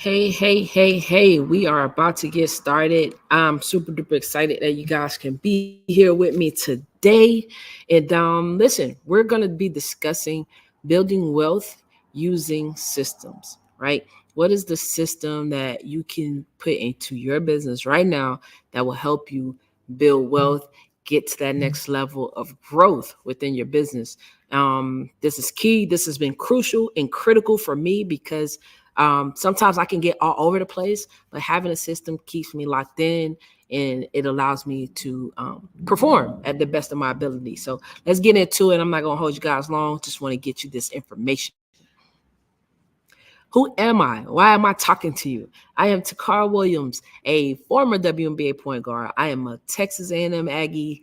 Hey, we are about to get started. I'm super duper excited that you guys can be here with me today. And listen, we're going to be discussing building wealth using systems, right? What is the system that you can put into your business right now that will help you build wealth, get to that next level of growth within your business? This is key. This has been crucial and critical for me because sometimes I can get all over the place, but having a system keeps me locked in and it allows me to perform at the best of my ability. So let's get into it. I'm not going to hold you guys long. Just want to get you this information. Who am I? Why am I talking to you? I am Takar Williams, a former WNBA point guard. I am a Texas A&M Aggie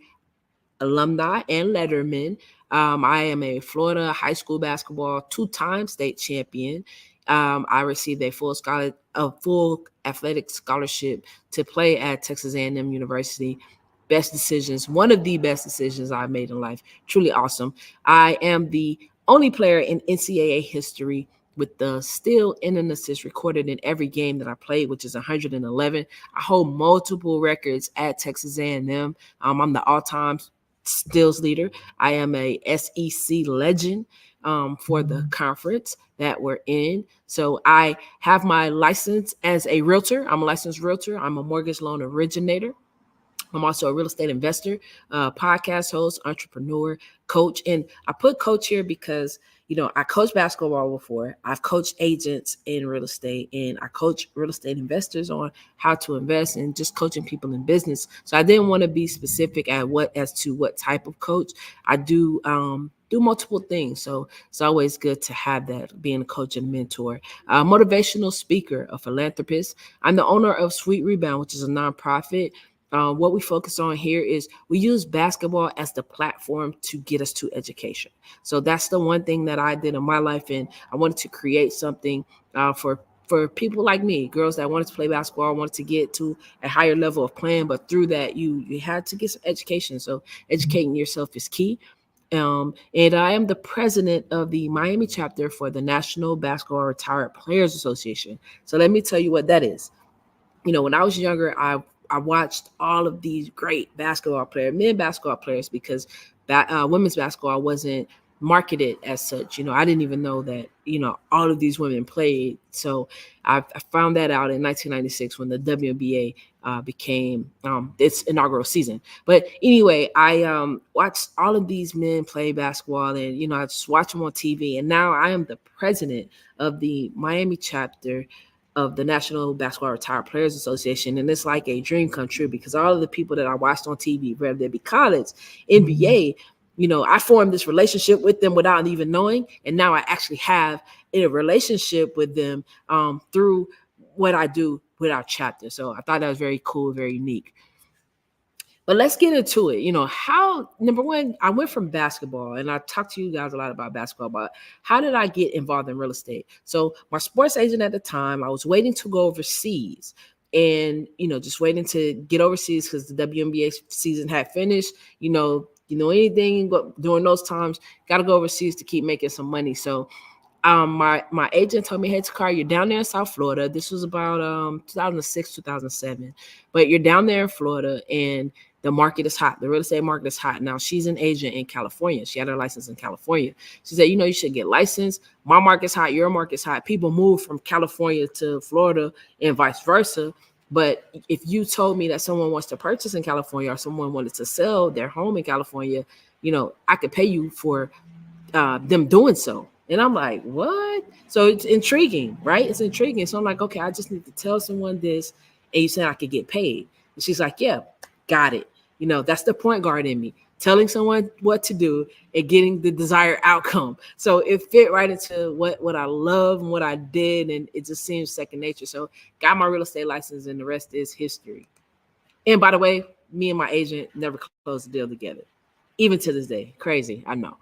alumni and letterman. I am a Florida high school basketball two-time state champion. I received a full athletic scholarship to play at Texas A&M University. Best decisions, one of the best decisions I've made in life. Truly awesome. I am the only player in NCAA history with the steal and an assist recorded in every game that I played, which is 111. I hold multiple records at Texas A&M. I'm the all-time steals leader. I am a SEC legend for the conference that we're in. So I have my license as a realtor. I'm a licensed realtor. I'm a mortgage loan originator. I'm also a real estate investor, podcast host, entrepreneur, coach. And I put coach here because, I coached basketball before. I've coached agents in real estate and I coach real estate investors on how to invest and just coaching people in business. So I didn't want to be specific as to what type of coach. I do multiple things. So it's always good to have that, being a coach and mentor. Motivational speaker, a philanthropist. I'm the owner of Sweet Rebound, which is a nonprofit. What we focus on here is we use basketball as the platform to get us to education. So that's the one thing that I did in my life, and I wanted to create something for people like me, girls that wanted to play basketball, wanted to get to a higher level of playing, but through that you had to get some education. So educating yourself is key. And I am the president of the Miami chapter for the National Basketball Retired Players Association. So let me tell you what that is. When I was younger, I watched all of these great basketball players, men basketball players, because women's basketball wasn't marketed as such. I didn't even know that, all of these women played. So I found that out in 1996 when the WNBA became its inaugural season. But anyway, I watched all of these men play basketball and, I just watch them on TV. And now I am the president of the Miami chapter of the National Basketball Retired Players Association. And it's like a dream come true because all of the people that I watched on TV, whether they be college, NBA, I formed this relationship with them without even knowing. And now I actually have a relationship with them through what I do with our chapter. So I thought that was very cool, very unique. But let's get into it. How, number one, I went from basketball and I talked to you guys a lot about basketball, but how did I get involved in real estate? So my sports agent at the time, I was waiting to go overseas and, just waiting to get overseas because the WNBA season had finished, anything during those times, got to go overseas to keep making some money. So my agent told me, hey, Takar, you're down there in South Florida. This was about 2006, 2007. But you're down there in Florida and the market is hot. The real estate market is hot. Now, she's an agent in California. She had her license in California. She said, you should get licensed. My market's hot. Your market's hot. People move from California to Florida and vice versa. But if you told me that someone wants to purchase in California or someone wanted to sell their home in California, I could pay you for them doing so. And I'm like, what? So it's intriguing, right? It's intriguing. So I'm like, okay, I just need to tell someone this. And you said I could get paid. And she's like, yeah, got it. That's the point guard in me, telling someone what to do and getting the desired outcome. So it fit right into what I love and what I did. And it just seems second nature. So got my real estate license and the rest is history. And by the way, me and my agent never closed the deal together, even to this day. Crazy. I know.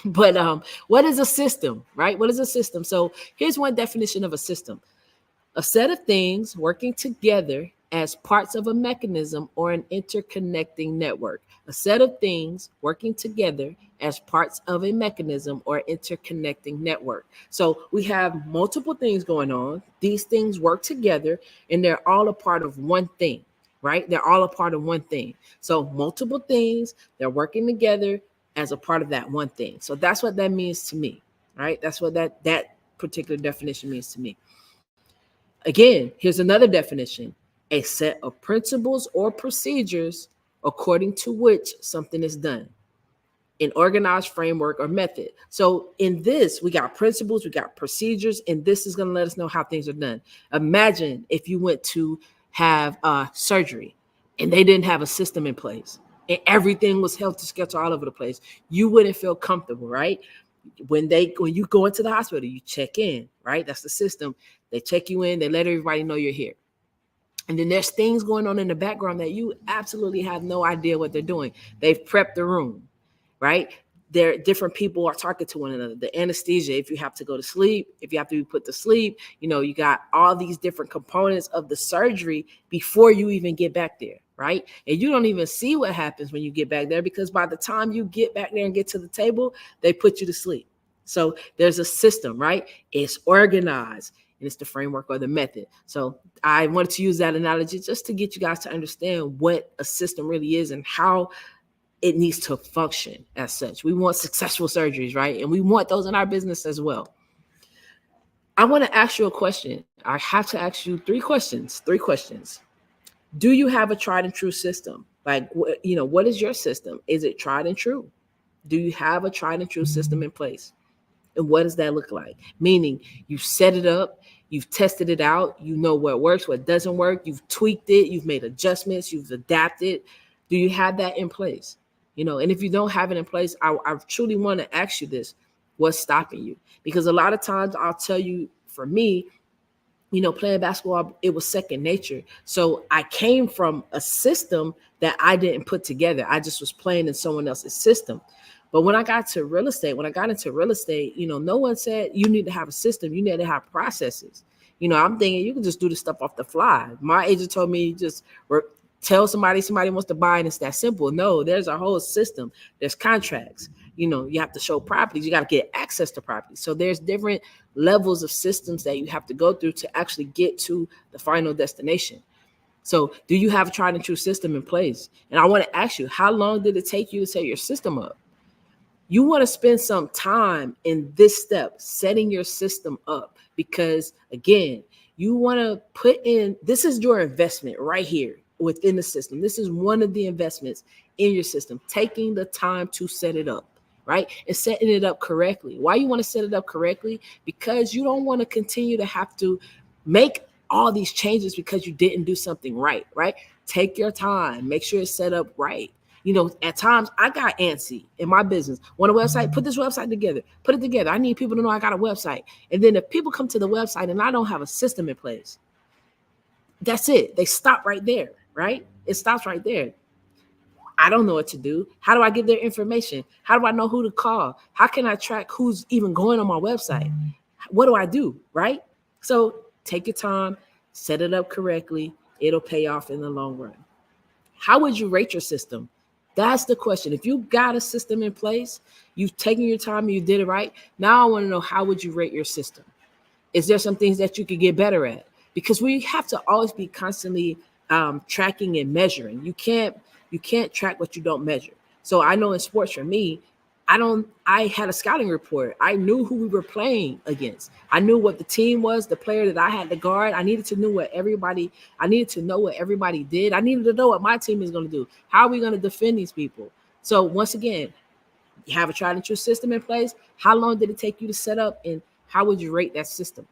But what is a system, right? What is a system? So here's one definition of a system: a set of things working together as parts of a mechanism or an interconnecting network. A set of things working together as parts of a mechanism or interconnecting network. So we have multiple things going on. These things work together and they're all a part of one thing, right? They're all a part of one thing. So multiple things, they're working together as a part of that one thing. So that's what that means to me, right? That's what that particular definition means to me. Again, here's another definition: a set of principles or procedures according to which something is done, an organized framework or method. So in this, we got principles, we got procedures, and this is going to let us know how things are done. Imagine if you went to have surgery and they didn't have a system in place and everything was helter skelter all over the place. You wouldn't feel comfortable, right? When you go into the hospital, you check in, right? That's the system. They check you in, they let everybody know you're here. And then there's things going on in the background that you absolutely have no idea what they're doing. They've prepped the room, right? There, different people are talking to one another. The anesthesia, if you have to go to sleep, if you have to be put to sleep, you got all these different components of the surgery before you even get back there, right? And you don't even see what happens when you get back there, because by the time you get back there and get to the table, they put you to sleep. So there's a system, right? It's organized, and it's the framework or the method. So I wanted to use that analogy just to get you guys to understand what a system really is and how it needs to function as such. We want successful surgeries, right? And we want those in our business as well. I want to ask you a question. I have to ask you three questions. Do you have a tried and true system? Like, what is your system? Is it tried and true? Do you have a tried and true system in place? And what does that look like? Meaning you've set it up, you've tested it out, you know what works, what doesn't work, you've tweaked it, you've made adjustments, you've adapted. Do you have that in place? And if you don't have it in place, I truly want to ask you this: what's stopping you? Because a lot of times I'll tell you, for me, playing basketball, it was second nature. So I came from a system that I didn't put together. I just was playing in someone else's system. But when I got into real estate, no one said you need to have a system. You need to have processes. I'm thinking you can just do the stuff off the fly. My agent told me just tell somebody wants to buy, and it's that simple. No, there's a whole system. There's contracts. You have to show properties. You got to get access to properties. So there's different levels of systems that you have to go through to actually get to the final destination. So do you have a tried and true system in place? And I want to ask you, how long did it take you to set your system up? You want to spend some time in this step, setting your system up, because again, you want to put in, this is your investment right here within the system. This is one of the investments in your system, taking the time to set it up, right? And setting it up correctly. Why you want to set it up correctly? Because you don't want to continue to have to make all these changes because you didn't do something right? Take your time, make sure it's set up right. At times I got antsy in my business. Want a website? Put this website together. Put it together. I need people to know I got a website. And then if people come to the website and I don't have a system in place, that's it. They stop right there, right? It stops right there. I don't know what to do. How do I get their information? How do I know who to call? How can I track who's even going on my website? What do I do, right? So take your time, set it up correctly. It'll pay off in the long run. How would you rate your system? That's the question. If you got a system in place, you've taken your time and you did it right. Now I want to know, how would you rate your system? Is there some things that you could get better at? Because we have to always be constantly tracking and measuring. You can't track what you don't measure. So I know in sports, for me, I had a scouting report. I knew who we were playing against. I knew what the team was, the player that I had to guard. I needed to know what everybody did. I needed to know what my team is going to do. How are we going to defend these people? So once again, you have a tried and true system in place. How long did it take you to set up, and how would you rate that system?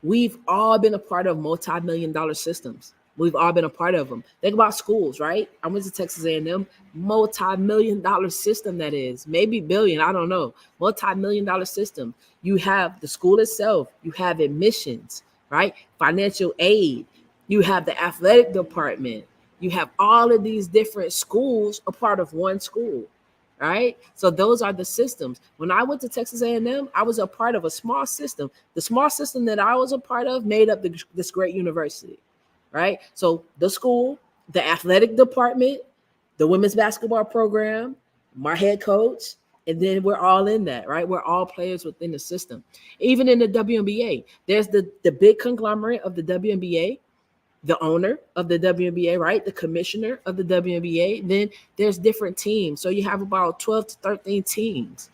We've all been a part of multi-million-dollar systems. We've all been a part of them. Think about schools, right? I went to Texas A&M, multi-million-dollar system that is, maybe billion, I don't know, multi-million-dollar system. You have the school itself, you have admissions, right? Financial aid, you have the athletic department, you have all of these different schools a part of one school, right? So those are the systems. When I went to Texas A&M, I was a part of a small system. The small system that I was a part of made up this great university. right? So the school, the athletic department, the women's basketball program, my head coach, and then we're all in that, right? We're all players within the system. Even in the WNBA, there's the big conglomerate of the WNBA, the owner of the WNBA, right? The commissioner of the WNBA. Then there's different teams. So you have about 12 to 13 teams.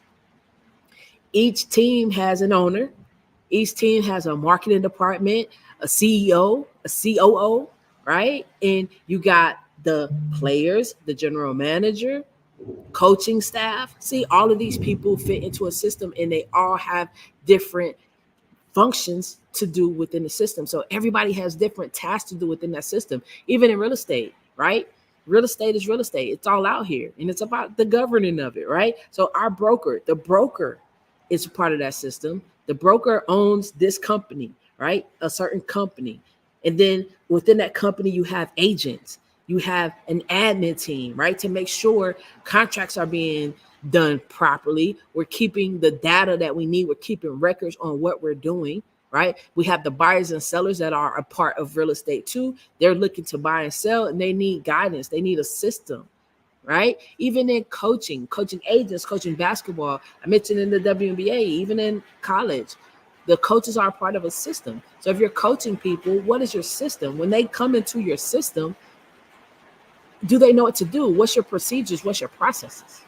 Each team has an owner. Each team has a marketing department, a CEO, a COO, right? And you got the players, the general manager, coaching staff. See, all of these people fit into a system and they all have different functions to do within the system. So everybody has different tasks to do within that system, even in real estate, right? Real estate is real estate. It's all out here and it's about the governing of it, right? So our broker, the broker is a part of that system. The broker owns this company, right? A certain company. And then within that company, you have agents, you have an admin team, right? To make sure contracts are being done properly. We're keeping the data that we need. We're keeping records on what we're doing, right? We have the buyers and sellers that are a part of real estate too. They're looking to buy and sell and they need guidance. They need a system, right? Even in coaching agents, coaching basketball. I mentioned in the WNBA, even in college, the coaches are a part of a system. So if you're coaching people, what is your system? When they come into your system, do they know what to do? What's your procedures? What's your processes?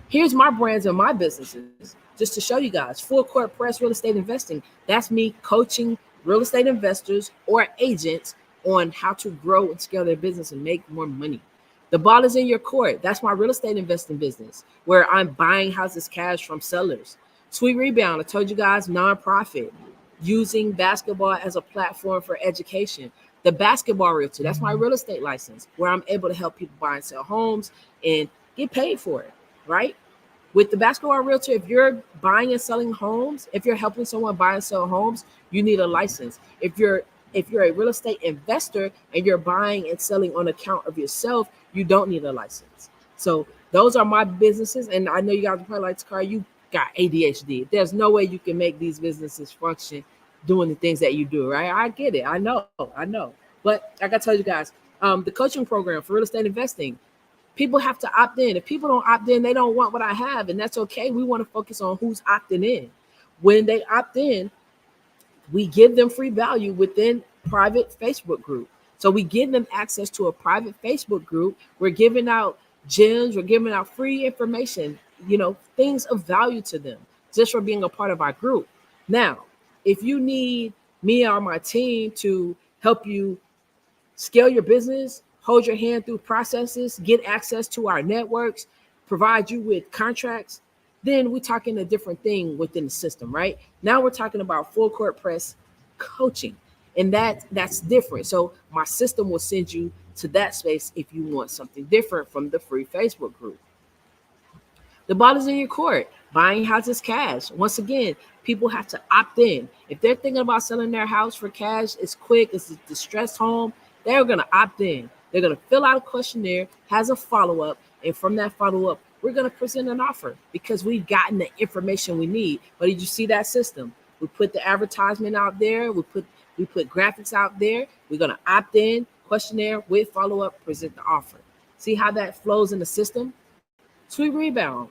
Here's my brands and my businesses, just to show you guys. Full Court Press Real Estate Investing. That's me coaching real estate investors or agents on how to grow and scale their business and make more money. The ball is in your court. That's my real estate investing business, where I'm buying houses cash from sellers. Sweet Rebound, I told you guys, nonprofit, using basketball as a platform for education. The Basketball Realtor, that's my real estate license, where I'm able to help people buy and sell homes and get paid for it, right? With the Basketball Realtor, if you're buying and selling homes, if you're helping someone buy and sell homes, you need a license. If you're a real estate investor and you're buying and selling on account of yourself, you don't need a license. So those are my businesses. And I know you guys are probably like, Takara, you got ADHD. There's no way you can make these businesses function doing the things that you do, right? I get it. I know. But like I told you guys, the coaching program for real estate investing, people have to opt in. If people don't opt in, they don't want what I have, and that's okay. We want to focus on who's opting in. When they opt in, we give them free value within private Facebook group. So we give them access to a private Facebook group. We're giving out gems. We're giving out free information, things of value to them just for being a part of our group. Now, if you need me or my team to help you scale your business, hold your hand through processes, get access to our networks, provide you with contracts, then we're talking a different thing within the system, right? Now we're talking about Full Court Press coaching, and that's different. So my system will send you to that space if you want something different from the free Facebook group. The ball is in your court. Buying houses cash. Once again, people have to opt in. If they're thinking about selling their house for cash, it's quick, it's a distressed home, they're going to opt in. They're going to fill out a questionnaire, has a follow-up, and from that follow-up, we're going to present an offer because we've gotten the information we need. But did you see that system? We put the advertisement out there. We put graphics out there. We're going to opt in, questionnaire with follow-up, present the offer. See how that flows in the system? Sweet Rebound.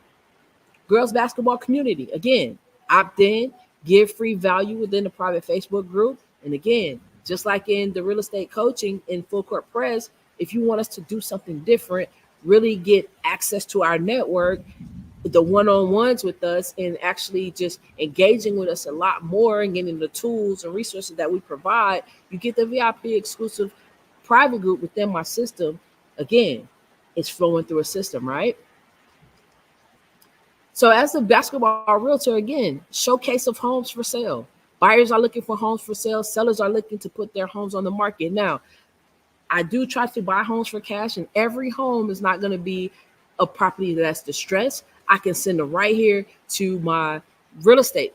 Girls basketball community. Again, opt in, give free value within the private Facebook group. And again, just like in the real estate coaching in Full Court Press, if you want us to do something different, really get access to our network, the one-on-ones with us, and actually just engaging with us a lot more and getting the tools and resources that we provide, you get the VIP exclusive private group within my system. Again, it's flowing through a system, right? So as a basketball realtor, again, showcase of homes for sale. Buyers are looking for homes for sale. Sellers are looking to put their homes on the market. Now, I do try to buy homes for cash, and every home is not going to be a property that's distressed. I can send them right here to my real estate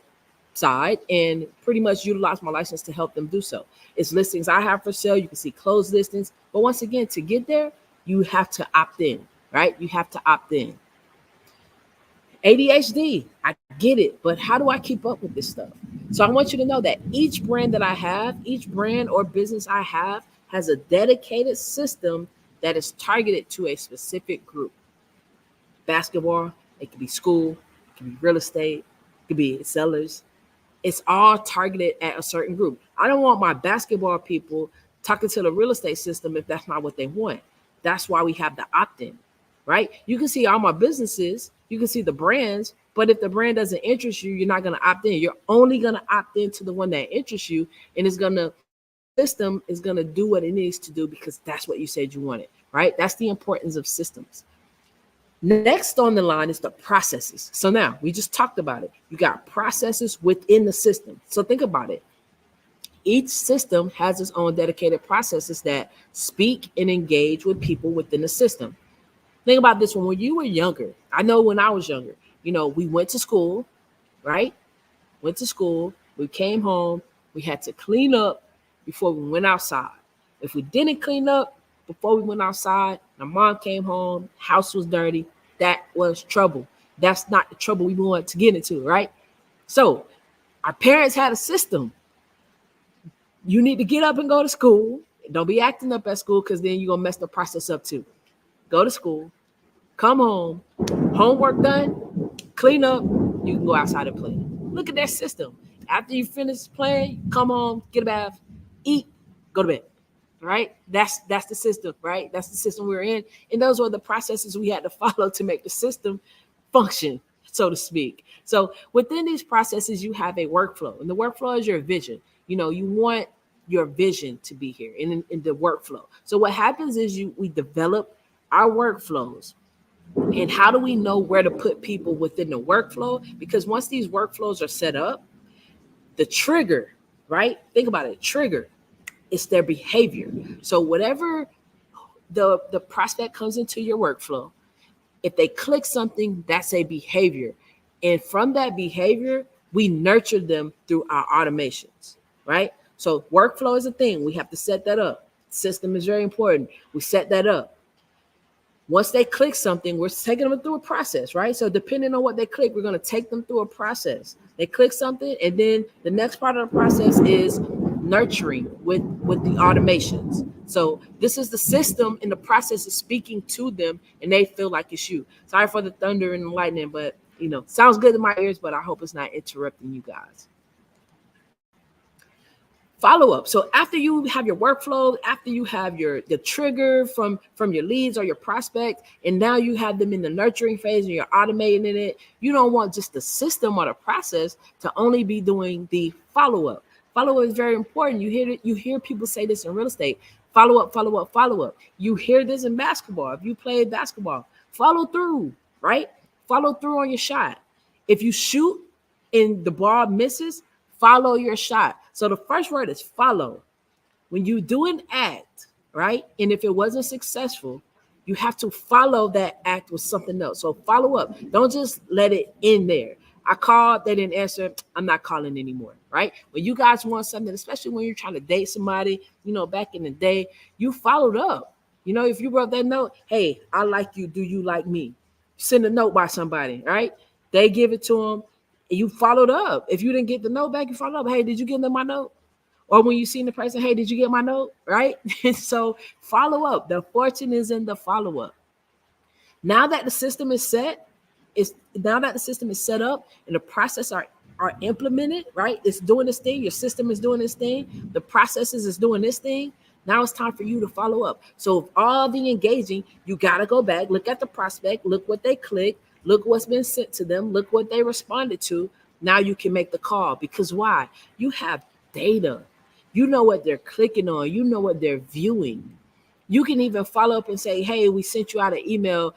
side and pretty much utilize my license to help them do so. It's listings I have for sale. You can see closed listings. But once again, to get there, you have to opt in, right? You have to opt in. ADHD, I get it, but how do I keep up with this stuff? So I want you to know that each brand that I have, each brand or business I have has a dedicated system that is targeted to a specific group. Basketball, it could be school, it could be real estate, it could be sellers. It's all targeted at a certain group. I don't want my basketball people talking to the real estate system if that's not what they want. That's why we have the opt-in, right? You can see all my businesses, you can see the brands, but if the brand doesn't interest you, you're not going to opt in. You're only going to opt into the one that interests you, and it's going to system is going to do what it needs to do because that's what you said you wanted, right? That's the importance of systems. Next on the line is the processes. So now we just talked about it. You got processes within the system. So think about it. Each system has its own dedicated processes that speak and engage with people within the system. Think about this one. When you were younger, I know when I was younger, we went to school, right? Went to school, we came home, we had to clean up before we went outside. If we didn't clean up before we went outside, my mom came home, house was dirty, that was trouble. That's not the trouble we want to get into, right? So our parents had a system. You need to get up and go to school. Don't be acting up at school because then you're going to mess the process up too. Go to school, come home, homework done, clean up, you can go outside and play. Look at that system. After you finish playing, come home, get a bath, eat, go to bed. Right? That's the system, right? That's the system we're in. And those were the processes we had to follow to make the system function, so to speak. So within these processes, you have a workflow. And the workflow is your vision. You want your vision to be here in the workflow. So what happens is we develop our workflows. And how do we know where to put people within the workflow? Because once these workflows are set up, the trigger, right? Think about it, trigger, it's their behavior. So whatever the prospect comes into your workflow, if they click something, that's a behavior. And from that behavior, we nurture them through our automations, right? So workflow is a thing. We have to set that up. System is very important. We set that up. Once they click something, we're taking them through a process, right? So depending on what they click, we're going to take them through a process. They click something, and then the next part of the process is nurturing with the automations. So this is the system, and the process is speaking to them, and they feel like it's you. Sorry for the thunder and the lightning, but sounds good in my ears, but I hope it's not interrupting you guys. Follow up. So after you have your workflow, after you have the trigger from your leads or your prospect, and now you have them in the nurturing phase and you're automating it, you don't want just the system or the process to only be doing the follow up. Follow up is very important. You hear people say this in real estate. Follow up, follow up, follow up. You hear this in basketball. If you play basketball, follow through, right? Follow through on your shot. If you shoot and the ball misses, follow your shot. So the first word is follow. When you do an act, right? And if it wasn't successful, you have to follow that act with something else. So follow up. Don't just let it in there. I called, they didn't answer. I'm not calling anymore, right? When you guys want something, especially when you're trying to date somebody, back in the day, you followed up. If you wrote that note, hey, I like you. Do you like me? Send a note by somebody, right? They give it to them. You followed up. If you didn't get the note back, you followed up. Hey, did you get my note? Or when you seen the person, hey, did you get my note? Right? So follow up. The fortune is in the follow up. Now that the system is set, up and the process are implemented, right? It's doing this thing. Your system is doing this thing. The processes is doing this thing. Now it's time for you to follow up. So if all the engaging, you got to go back, look at the prospect, look what they clicked, look what's been sent to them, look what they responded to. Now you can make the call because why? You have data. You know what they're clicking on. You know what they're viewing. You can even follow up and say, hey, we sent you out an email.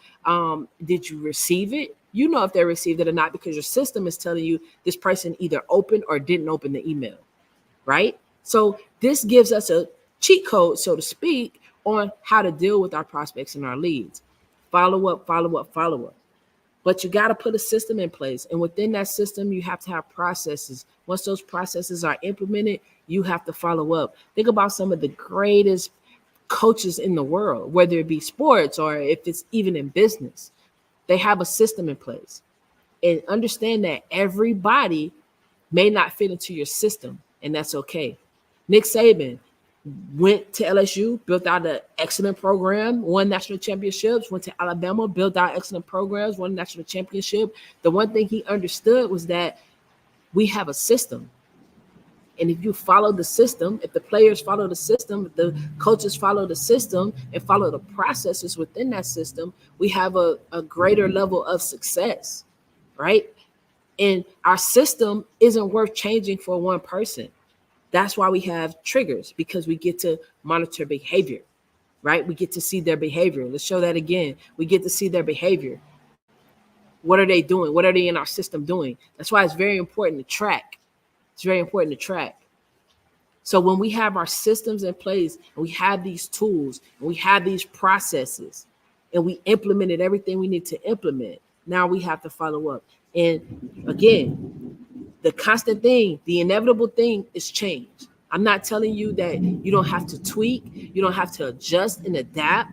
Did you receive it? You know if they received it or not because your system is telling you this person either opened or didn't open the email, right? So this gives us a cheat code, so to speak, on how to deal with our prospects and our leads. Follow up, follow up, follow up. But you got to put a system in place. And within that system, you have to have processes. Once those processes are implemented, you have to follow up. Think about some of the greatest coaches in the world, whether it be sports or if it's even in business. They have a system in place. And understand that everybody may not fit into your system, and that's okay. Nick Saban went to LSU, built out an excellent program, won national championships, went to Alabama, built out excellent programs, won national championship. The one thing he understood was that we have a system. And if you follow the system, if the players follow the system, if the coaches follow the system and follow the processes within that system, we have a greater level of success, right? And our system isn't worth changing for one person. That's why we have triggers, because we get to monitor behavior, right? We get to see their behavior. Let's show that again. We get to see their behavior. What are they doing? What are they in our system doing? That's why it's very important to track. It's very important to track. So when we have our systems in place and we have these tools and we have these processes and we implemented everything we need to implement, now we have to follow up. And again, the constant thing, the inevitable thing is change. I'm not telling you that you don't have to tweak, you don't have to adjust and adapt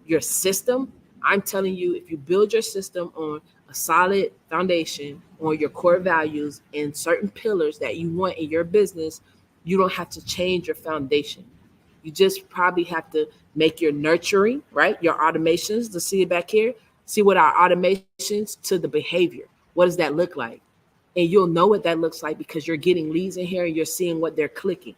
your system. I'm telling you, if you build your system on a solid foundation, on your core values and certain pillars that you want in your business, you don't have to change your foundation. You just probably have to make your nurturing, right? Your automations, to see it back here, see what our automations to the behavior. What does that look like? And you'll know what that looks like because you're getting leads in here and you're seeing what they're clicking.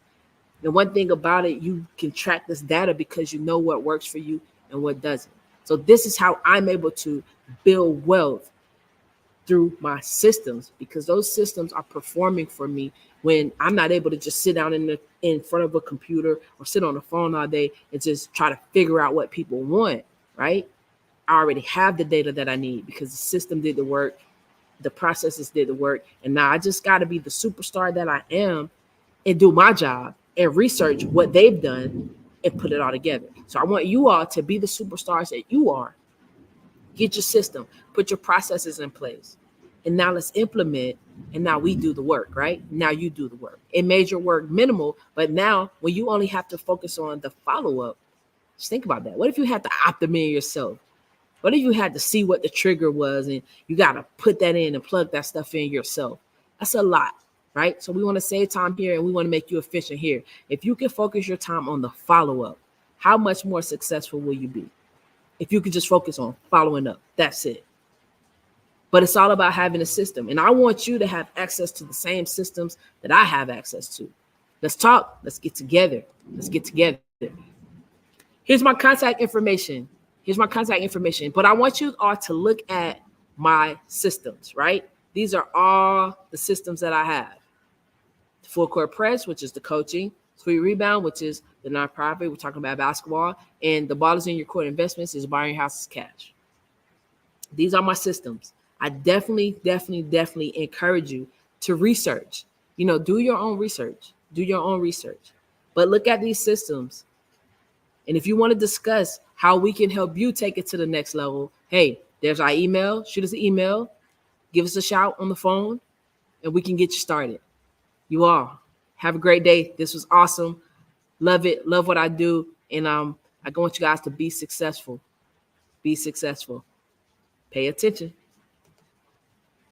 And one thing about it, you can track this data because you know what works for you and what doesn't. So this is how I'm able to build wealth through my systems, because those systems are performing for me when I'm not able to just sit down in front of a computer or sit on the phone all day and just try to figure out what people want, right? I already have the data that I need because the system did the work, the processes did the work, and now I just got to be the superstar that I am and do my job and research what they've done and put it all together. So I want you all to be the superstars that you are. Get your system, put your processes in place. And now let's implement, and now we do the work, right? Now you do the work. It made your work minimal, but now when you only have to focus on the follow-up, just think about that. What if you had to optimize yourself? What if you had to see what the trigger was and you got to put that in and plug that stuff in yourself? That's a lot, right? So we want to save time here and we want to make you efficient here. If you can focus your time on the follow-up, how much more successful will you be? If you could just focus on following up, that's it. But it's all about having a system. And I want you to have access to the same systems that I have access to. Let's talk. Let's get together. Let's get together. Here's my contact information. But I want you all to look at my systems, right? These are all the systems that I have. Full court press, which is the coaching. Sweet rebound, which is the nonprofit. We're talking about basketball. And the ball is in your court investments is buying houses cash. These are my systems. I definitely encourage you to research. Do your own research. But look at these systems. And if you want to discuss how we can help you take it to the next level, hey, there's our email. Shoot us an email. Give us a shout on the phone, and we can get you started. You all have a great day. This was awesome. Love it. Love what I do. And I want you guys to be successful. Pay attention.